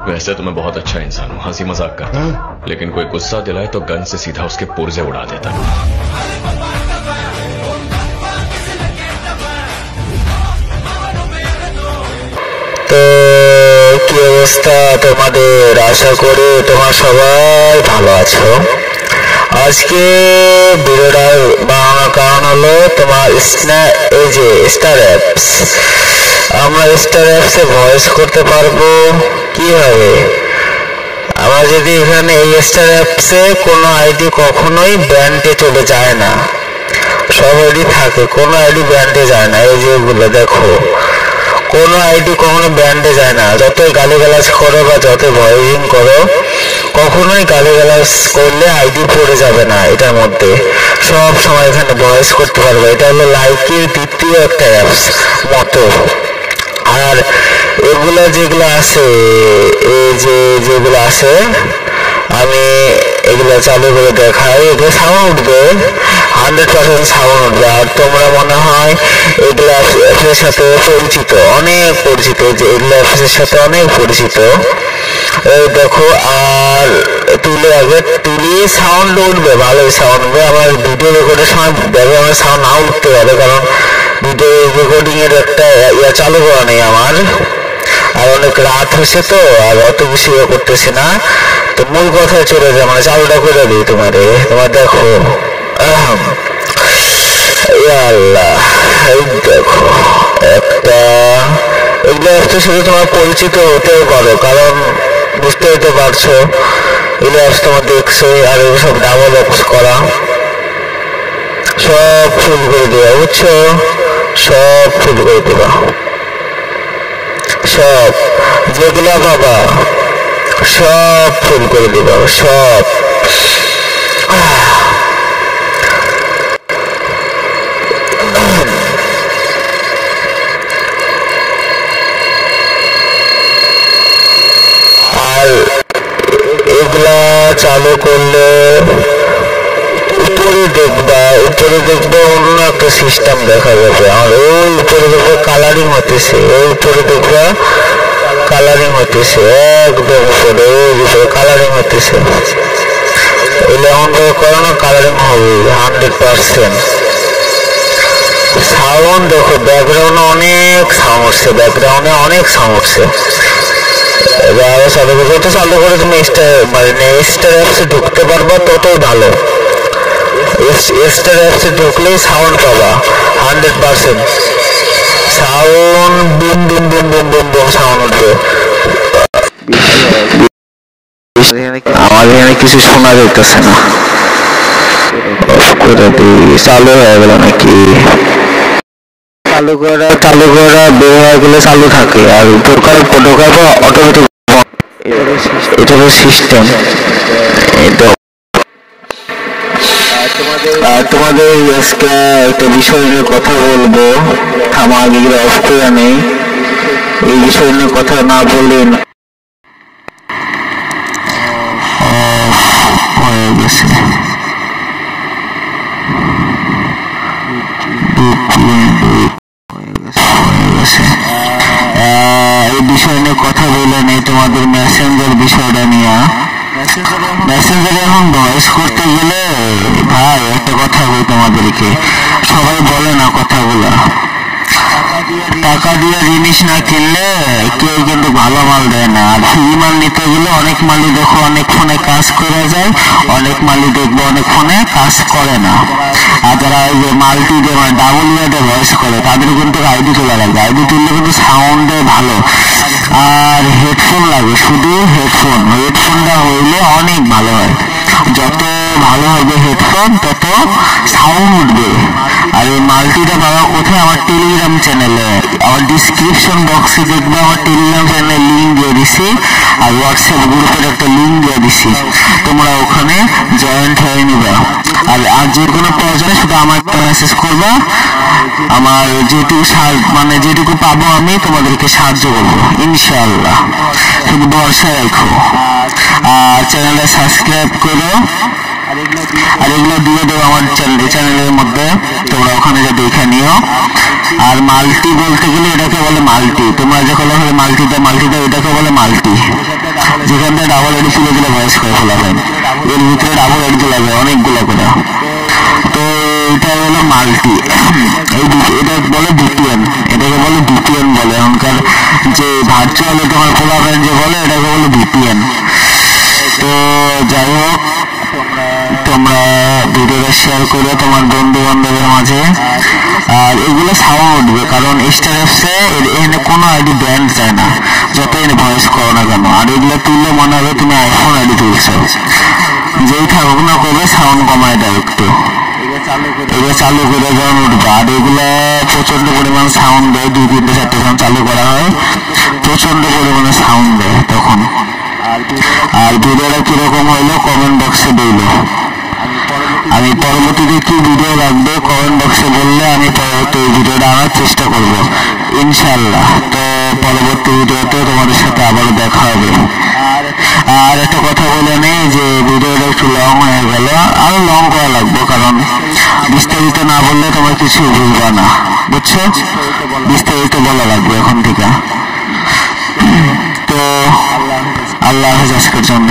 वैसे तो मैं बहुत अच्छा इंसान हूँ, हंसी मजाक करता हूँ, लेकिन कोई गुस्सा दिलाए तो गन से सीधा उसके पुर्जे उड़ा देता हूँ। তো কি অবস্থা তোমাদের? আশা করি তোমরা সবাই ভালো আছো। আজকে ভিডিওটা বানানোর কারণ হলো তোমার এই যে স্টার অ্যাপস, আমরা স্টার অ্যাপসে ভয়েস করতে পারবো কিভাবে? আমরা যদি এখানে এই স্টার অ্যাপসে কোনো আইডি কখনোই ব্যান্ডে চলে যায় না, সব আইডি থাকে, কোনো আইডি ব্যান্ডে যায় না। এই যেগুলো দেখো, কোনো আইডি কখনো ব্যান্ডে যায় না। যতই গালিগালাজ করো বা যতই ভয়েসিং করো, কখনোই গালিগালাজ করলে আইডি পড়ে যাবে না। এটার মধ্যে সব সময় এখানে ভয়েস করতে পারবো। এটা হলো লাইকের দ্বিতীয় একটা অ্যাপস মতো। আর এগুলো যেগুলো আছে, এই যেগুলো আছে, আমি এগুলো চালু করে দেখাই। এগুলো সাউন্ড উঠবে, 100% সাউন্ড উঠবে। আর তোমরা মনে হয় এগুলো অ্যাপসের সাথে পরিচিত, অনেক পরিচিত, যে এগুলো অ্যাপসের সাথে অনেক পরিচিত। এই দেখো, আর তুলি সাউন্ড উঠবে, ভালোই সাউন্ড উঠবে। আমার ভিডিও রেকর্ডের সময় ব্যাকগ্রাউন্ডের সাউন্ড নাও উঠতে পারে, কারণ ভিডিও রেকর্ডিং এর একটা চালু করা নেই আমার। আর অনেক রাত হয়েছে তো, আর অত বেশি করতেছি না, তো মূল কথায় চলে যায়, মানে চালুটা করে দিই তোমার দেখো। আল্লাহ, এই দেখো একটা, এগুলো অ্যাপসের সাথে তোমার পরিচিত হতেও পারো, কারণ বুঝতে হতে পারছো এগুলো অ্যাপস তোমার দেখছো। আর এগুলো সব ডাবল অ্যাপস করা, সব ফুল করে দেওয়া, বুঝছো? সব ফুল করে দেওয়া, সব যেগুলা বাবা সব ফুল করে দেবা, সব। আর এগুলা চালু করলে উপরে দেখবা অন্য একটা সিস্টেম দেখা যাবে। আর ওই উপরে দেখবে কালারিং হতেছে, ওই উপরে দেখবা কালারিং হতেছে, একদম উপরে কালারিং হতেছে। এগুলো এমন ভাবে করো না, কালারিং হবে 100%। সাউন্ড দেখো, ব্যাকগ্রাউন্ডে অনেক সাউন্ড উঠছে, ব্যাকগ্রাউন্ডে অনেক সাউন্ড উঠছে। এবার চালু করে তুমি মানে স্টার অ্যাপসে ঢুকতে পারবা, ততই ভালো। স্টার অ্যাপসে ঢুকলেই সাউন্ড পাবা 100%। Sound boom boom boom boom boom boom sound উঠবে। আমার এখানে কিছু শোনা যাইতেছে না, চালু হয়ে গেল নাকি? চালু করা বের হয়ে গেলে চালু থাকে, আর ঢোকার পর অটোমেটিক। এটা হলো সিস্টেম। এটা তোমাদের আজকে একটা বিষয় নিয়ে কথা বলবো, থামা এগুলো অফ করে নেই, এই বিষয় নিয়ে কথা না বললে হয়ে গেছে। এই বিষয় নিয়ে কথা বলে নেই, তোমাদের মেসেঞ্জার বিষয়টা নিয়ে। মেসেঞ্জারে এখন ভয়েস করতে গেলে ভাই একটা কথা বলি তোমাদেরকে, সবাই বলে না কথাগুলা, টাকা দিয়ে জিনিস না কিনলে কেউ কিন্তু ভালো মাল দেয় না। আর ফ্রি মাল নিতে গেলে অনেক মালই দেখো অনেক ফোনে কাজ করে যায়, অনেক মালই দেখবো অনেক ফোনে কাজ করে না। আর যারা ওই যে মাল্টি দিয়ে মানে ডাবল ইয়াতে ভয়েস করে, তাদের কিন্তু আইডি তোলা লাগবে। আইডি তুললে কিন্তু সাউন্ডে ভালো, আর হেডফোন লাগবে, শুধু হেডফোনটা হইলে অনেক ভালো হয়। যত ভালো হবে হেডফোন, তত সাউন্ড উঠবে। আর এই মাল্টিটা পাওয়া কোথায়? আমার টেলিগ্রাম চ্যানেলে, আমার ডিসক্রিপশন বক্সে দেখবে আমার টেলিগ্রাম চ্যানেলের লিঙ্ক দিয়ে দিছি, আর হোয়াটসঅ্যাপ গ্রুপের একটা লিঙ্ক দিয়ে দিছি, তোমরা ওখানে জয়েন্ট হয়ে নিবা। আর যে কোনো প্রয়োজনে শুধু আমার একটা মেসেজ করবা, আমার যেটুকু পাবো আমি তোমাদেরকে সাহায্য করবো ইনশাআল্লাহ। শুধু ভরসা রাখো, আর চ্যানেলটা সাবস্ক্রাইব করো, আর এগুলো দিয়ে দেবো আমার চ্যানেলের মধ্যে, তোমরা ওখানে যা দেখে নিও। আর মাল্টি বলতে গেলে এটাকে বলে মাল্টি, তোমরা যখন মাল্টি দাও এটাকে বলে মাল্টি। যেখানটা ডাবল আইডি তুলে দিলে ভয়েস করে ফেলাবেন, এর ভিতরে ডাবল আইডি তোলা যায় অনেকগুলো করে। তো এটা হলো মাল্টি, এটা বলে ভিপিএন, এটাকে বলে ভিপিএন বলে। এখনকার যে ভার্চুয়ালি তোমার ফেলাবেন যে বলে এটাকে বলে ভিপিএন। তো যাই হোক, তোমরা ভিডিওটা শেয়ার করে তোমার বন্ধু বান্ধবের মাঝে। আর এগুলো সাউন্ড উঠবে, কারণ স্টার অ্যাপসে এখানে কোনো আইডি ব্যান্ড যায় না, যতই ভয়েস করো না কেন। আর এগুলো তুললে মনে হবে তুমি আইফোন আইডি তুলছো, যেই থাকুক না করবে সাউন্ড কমায় দেয় একটু, এগুলো চালু করে যখন উঠবে। আর এগুলো প্রচন্ড পরিমাণ সাউন্ড দেয়, 2-3-4 সাউন্ড চালু করা হয়, প্রচন্ড পরিমাণে সাউন্ড দেয় তখন। আর ভিডিওটা কিরকম হইলো কমেন্ট বক্সে দিল, আমি পরবর্তীতে কি ভিডিও রাখবো কমেন্ট বক্সে বললে আমি পরবর্তী ভিডিওটা আনার চেষ্টা করব ইনশাআল্লাহ। তো পরবর্তী ভিডিওতে তোমাদের সাথে আবারও দেখা হবে। আর একটা কথা বলে নেই যে ভিডিওটা একটু লং হয়ে গেল, আরো লং করা লাগবে, কারণ বিস্তারিত না বললে তোমার কিছু বুঝবা না, বুঝছো? বিস্তারিত বলা লাগবে এখন থেকে। তো আল্লাহ হাফেজ আজকের জন্য।